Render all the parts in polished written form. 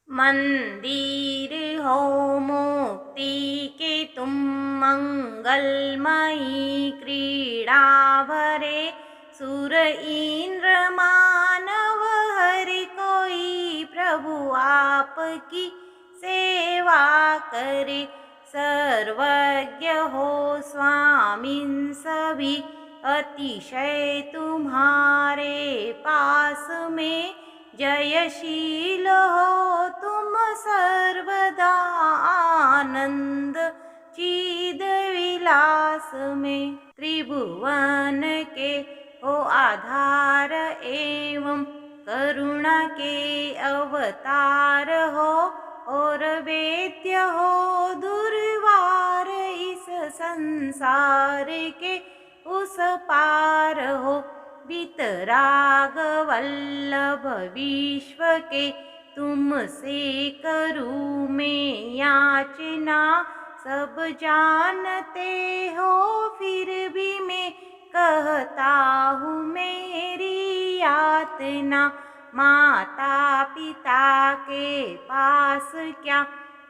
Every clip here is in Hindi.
मंदिर हो मुक्ति के तुम मंगलमयी क्रीड़ा भरे। सुर इंद्र मानव हरि कोई प्रभु आपकी सेवा करे। सर्वज्ञ हो स्वामिन सभी अतिशय तुम्हारे पास में। जयशील हो तुम सर्वदा आनंद चिद विलास में। त्रिभुवन के हो आधार एवं करुणा के अवतार हो। और वेद्य हो दुर्वार इस संसार के उस पार हो। वितराग वल्लभ विश्व के तुमसे करूँ मैं याचना। सब जानते हो फिर भी मैं कहता हूँ मेरी यातना। माता पिता के पास क्या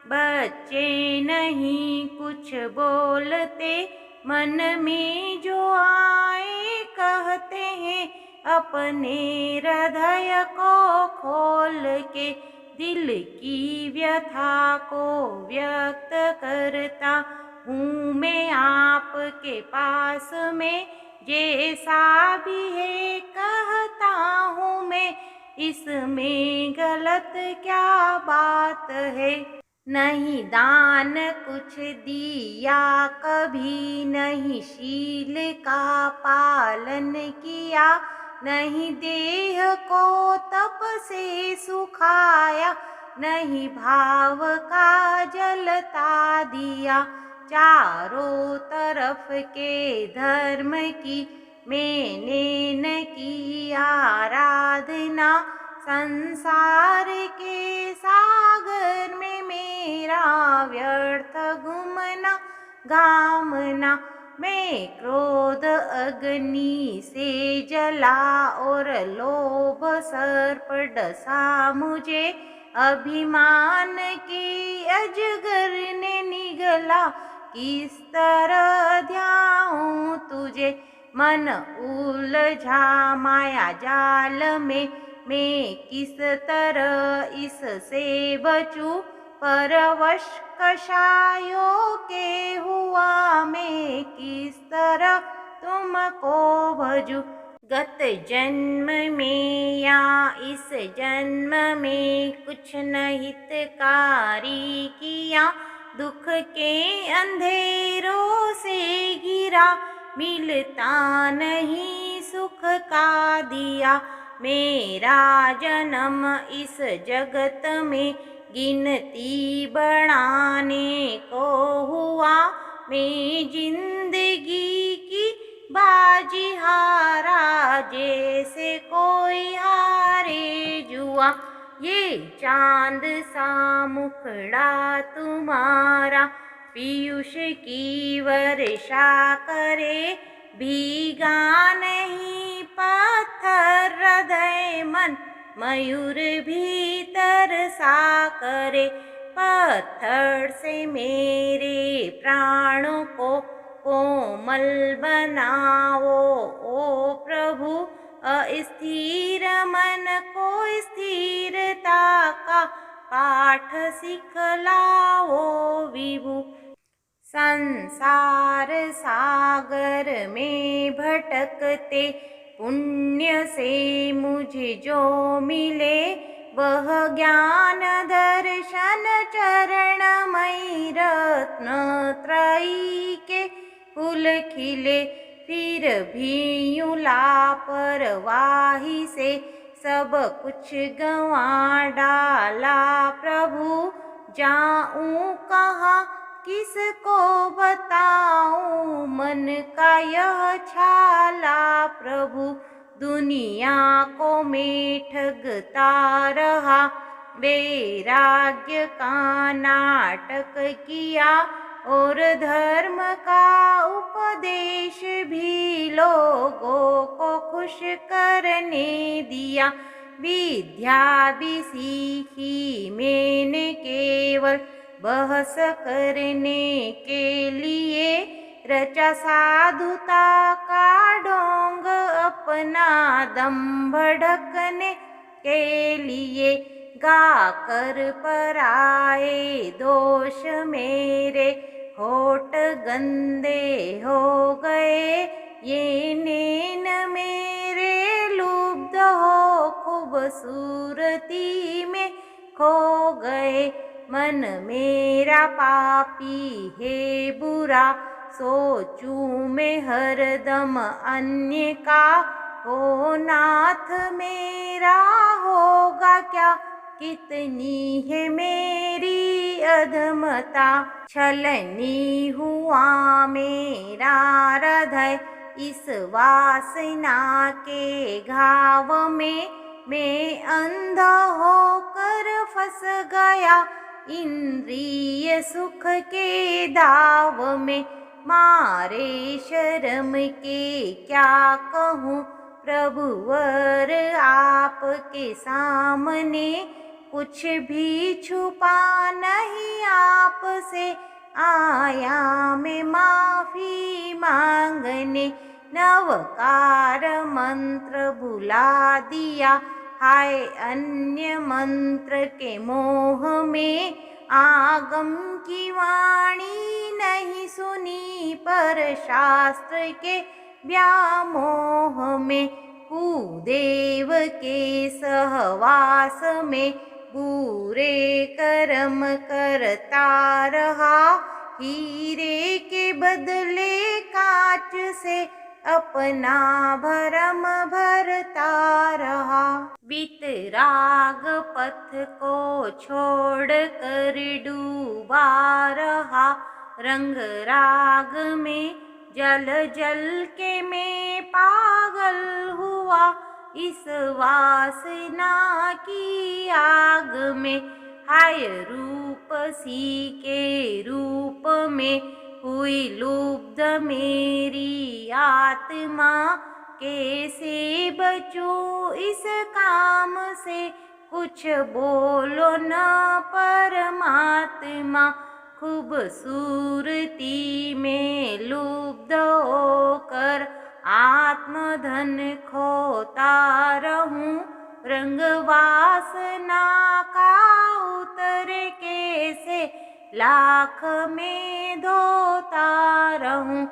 बच्चे नहीं कुछ बोलते। मन में जो आए कहते हैं अपने हृदय को खोल के। दिल की व्यथा को व्यक्त करता हूँ मैं आपके पास में। जैसा भी है कहता हूँ मैं, इसमें गलत क्या बात है। नहीं दान कुछ दिया कभी, नहीं शील का पालन किया। नहीं देह को तप से सुखाया, नहीं भाव का जलता दिया। चारों तरफ के धर्म की मैंने न की आराधना। संसार के सागर में मेरा व्यर्थ घूमना घामना। मैं क्रोध अग्नि से जला और लोभ सर्प डसा मुझे। अभिमान के अजगर ने निगला, किस तरह ध्याऊं तुझे। मन उलझा माया जाल में, मैं किस तरह इससे बचूं। परवश कषायों के हुआ मैं किस तरह तुमको भजूं। गत जन्म में या इस जन्म में कुछ न हितकारी किया। दुख के अंधेरों से गिरा, मिलता नहीं सुख का दिया। मेरा जन्म इस जगत में गिनती बढ़ाने को हुआ। मैं जिंदगी की बाजी हारा, जैसे कोई हारे जुआ। ये चांद सा मुखड़ा तुम्हारा पीयूष की वर्षा करे। भीगा नहीं पत्थर हृदय मन, मयूर भीतर सा करे। पत्थर से मेरे प्राणों को कोमल बनाओ ओ प्रभु। अस्थिर मन को स्थिरता का पाठ सिखलाओ विभु। संसार सागर में भटकते पुण्य से मुझे जो मिले। वह ज्ञान दर्शन चरणमयी रत्न त्रयी के फूल खिले। फिर भी यूं लापरवाही से सब कुछ गंवा डाला प्रभु। जाऊं कहाँ किसको बताऊं मन का यह छाला प्रभु। दुनिया को मैं ठगता रहा, वैराग्य का नाटक किया। और धर्म का उपदेश भी लोगों को खुश करने दिया। विद्या भी सीखी मैंने केवल बहस करने के लिए, रचा साधुता का ढोंग अपना दम भड़कने के लिए। गा कर पराए दोष मेरे होठ गंदे हो गए, ये नैन मेरे लुब्ध हो खूबसूरती में खो गए। मन मेरा पापी है बुरा, सोचूं मैं हरदम अन्य का, हो नाथ मेरा होगा क्या, कितनी है मेरी अधमता। छलनी हुआ मेरा हृदय इस वासना के घाव में, मैं अंधा होकर फंस गया इंद्रिय सुख के दाव में। मारे शर्म के क्या कहूँ प्रभुवर आपके सामने, कुछ भी छुपा नहीं आपसे आया मैं माफी मांगने। नवकार मंत्र भुला दिया, हाय अन्य मंत्र के मोह में, आगम की वाणी नहीं सुनी पर शास्त्र के व्यामोह में। कुदेव के सहवास में बुरे कर्म करता रहा, हीरे के बदले कांच से अपना भरम भरता रहा। वितराग पथ को छोड़ कर डूबा रहा, रंग राग में जल जल के मैं पागल हुआ, इस वासना की आग में। हाय रूप सी के रूप में हुई लुब्ध मेरी आत्मा, कैसे बचूं इस काम से, कुछ बोलो न परमात्मा। खूबसूरती में लुब्ध होकर आत्मधन खोता रहूं, रंग वासना का उतरे कैसे लाख में धोता रहूं।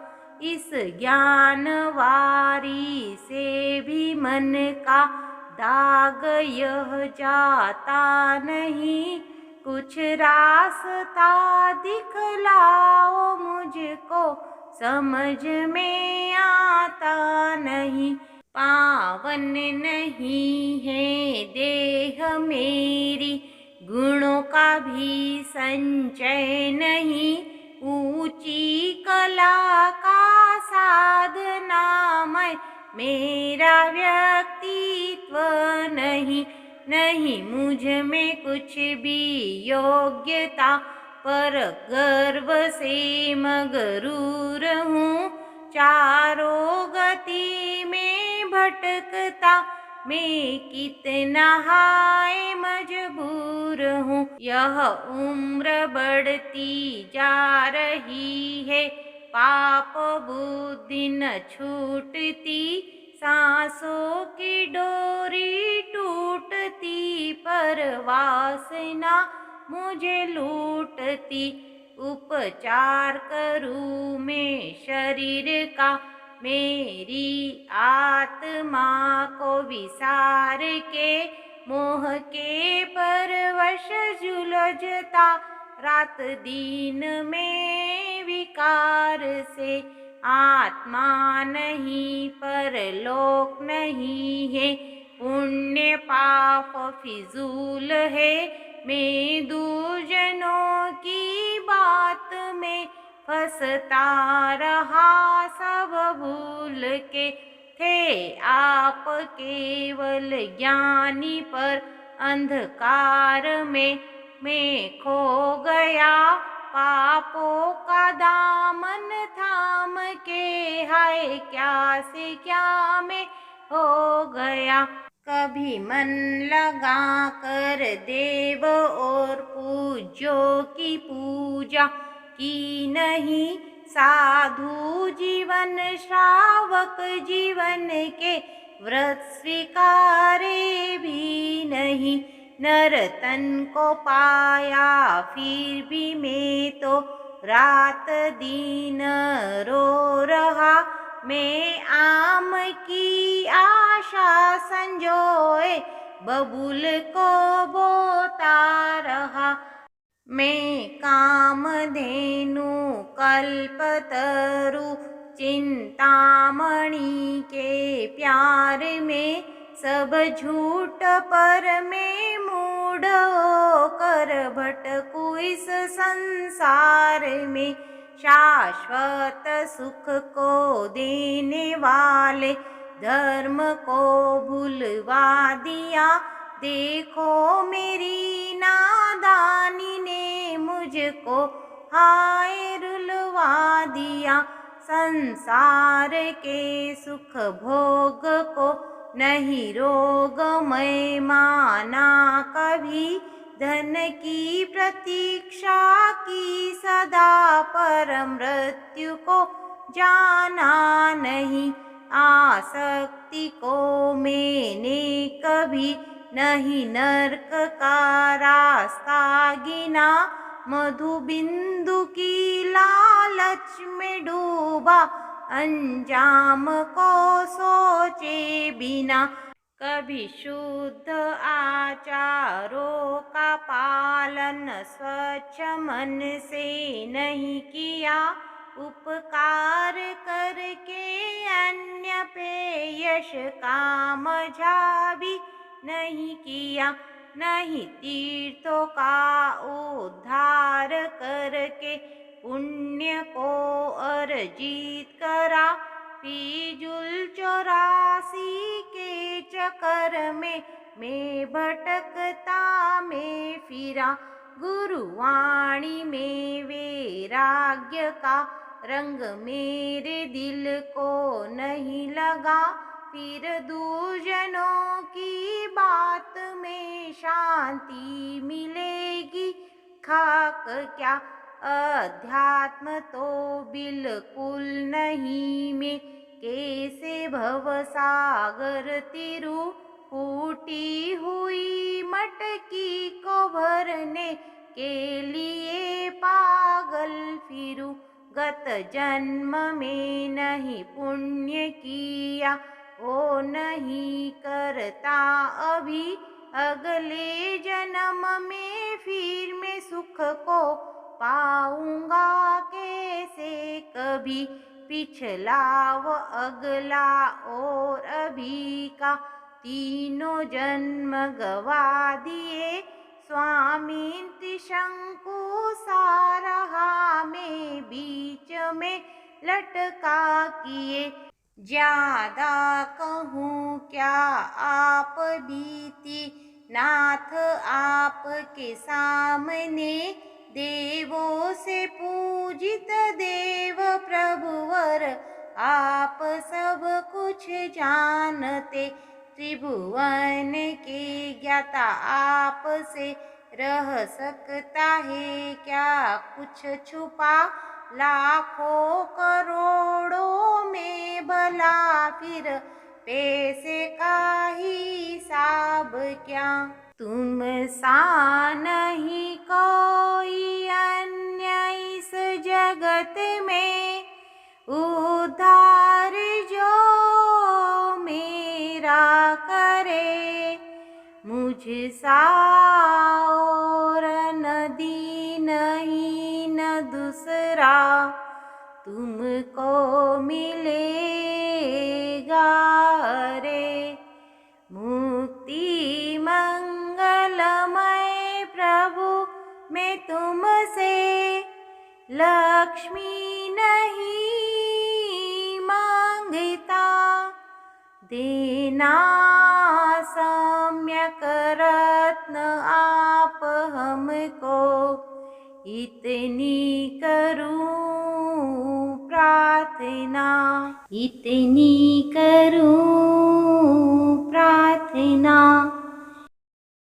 इस ज्ञानवारी से भी मन का दाग यह जाता नहीं, कुछ रास्ता दिखलाओ मुझको समझ में आता नहीं। पावन नहीं है देह मेरी, गुणों का भी संचय नहीं, ऊंची कला का साधना मैं मेरा व्यक्तित्व नहीं। नहीं मुझ में कुछ भी योग्यता, पर गर्व से मगरूर हूँ, चारों गति में भटकता मैं कितना हाय मजबूर हूँ। यह उम्र बढ़ती जा रही है, पाप बुद्धि न छूटती, सांसों की डोरी टूटती, पर वासना मुझे लूटती। उपचार करूँ मैं शरीर का, मेरी आत्मा को विसार के, मोह के परवश झुलझता रात दिन में विकार से। आत्मा नहीं परलोक नहीं है, पुण्य पाप फिजूल है, मैं दूजनों की बात में फंसता रहा सब भूल के। थे आप केवल ज्ञानी पर अंधकार में मैं खो गया, पापों का दामन थाम के, हाय क्या से क्या मैं हो गया। कभी मन लगा कर देव और पूज्यों की पूजा की नहीं, साधु जीवन श्रावक जीवन के व्रत स्वीकारे भी नहीं। नरतन को पाया फिर भी मैं तो रात दिन रो रहा, मैं आम की आशा संजोए बबूल को बोता रहा। मैं कामधेनु कल्पतरु चिंतामणि के प्यार में सब झूठ पर मैं मूढ़ होकर भटकूं इस संसार में। शाश्वत सुख को देने वाले धर्म को भूलवा दिया, देखो मेरी नादानी ने मुझको हाय रुलवा दिया। संसार के सुख भोग को नहीं रोग मैं माना कभी, धन की प्रतीक्षा की सदा पर मृत्यु को जाना नहीं। आसक्ति को मैंने कभी नहीं नरक का रास्ता गिना, मधु बिंदु की लालच में डूबा अंजाम को सोचे बिना। कभी शुद्ध आचारों का पालन स्वच्छ मन से नहीं किया, उपकार करके अन्य पे यश का मजा भी नहीं किया। नहीं तीर्थों का उद्धार करके पुण्य को अर्जित करा, फिजूल 84 के चक्कर में मैं भटकता मैं फिरा। गुरुवाणी में वैराग्य का रंग मेरे दिल को नहीं लगा, फिर दूजनों की बात में शांति मिलेगी खाक क्या। अध्यात्म तो बिल्कुल नहीं मैं, कैसे भवसागर तिरु फूटी हुई मटकी को भरने के लिए पागल फिरूं। गत जन्म में नहीं पुण्य किया वो नहीं करता अभी, अगले जन्म में फिर मैं सुख को पाऊंगा कैसे कभी। पिछला व अगला और अभी का तीनों जन्म गवा दिए, स्वामी त्रिशंकु सा रहा मैं बीच में लटका किए। ज्यादा कहूँ क्या आप बीती नाथ आपके सामने, देवों से पूजित देव प्रभुवर आप सब कुछ जानते। त्रिभुवन के ज्ञाता आप से रह सकता है क्या कुछ छुपा, लाखों करोड़ों में भला फिर पैसे का हिसाब क्या। तुम सा नहीं कोई अन्य इस जगत में, उद्धार जो मेरा करे। मुझ सा और नदी नहीं न दूसरा तुमको मिलेगा रे। मुक्ति मंगलमय प्रभु मैं तुमसे लक्ष्मी नहीं मांगता, देना सम्यक रत्न आप हमको इतनी करूं प्रार्थना, इतनी करूं प्रार्थना। ना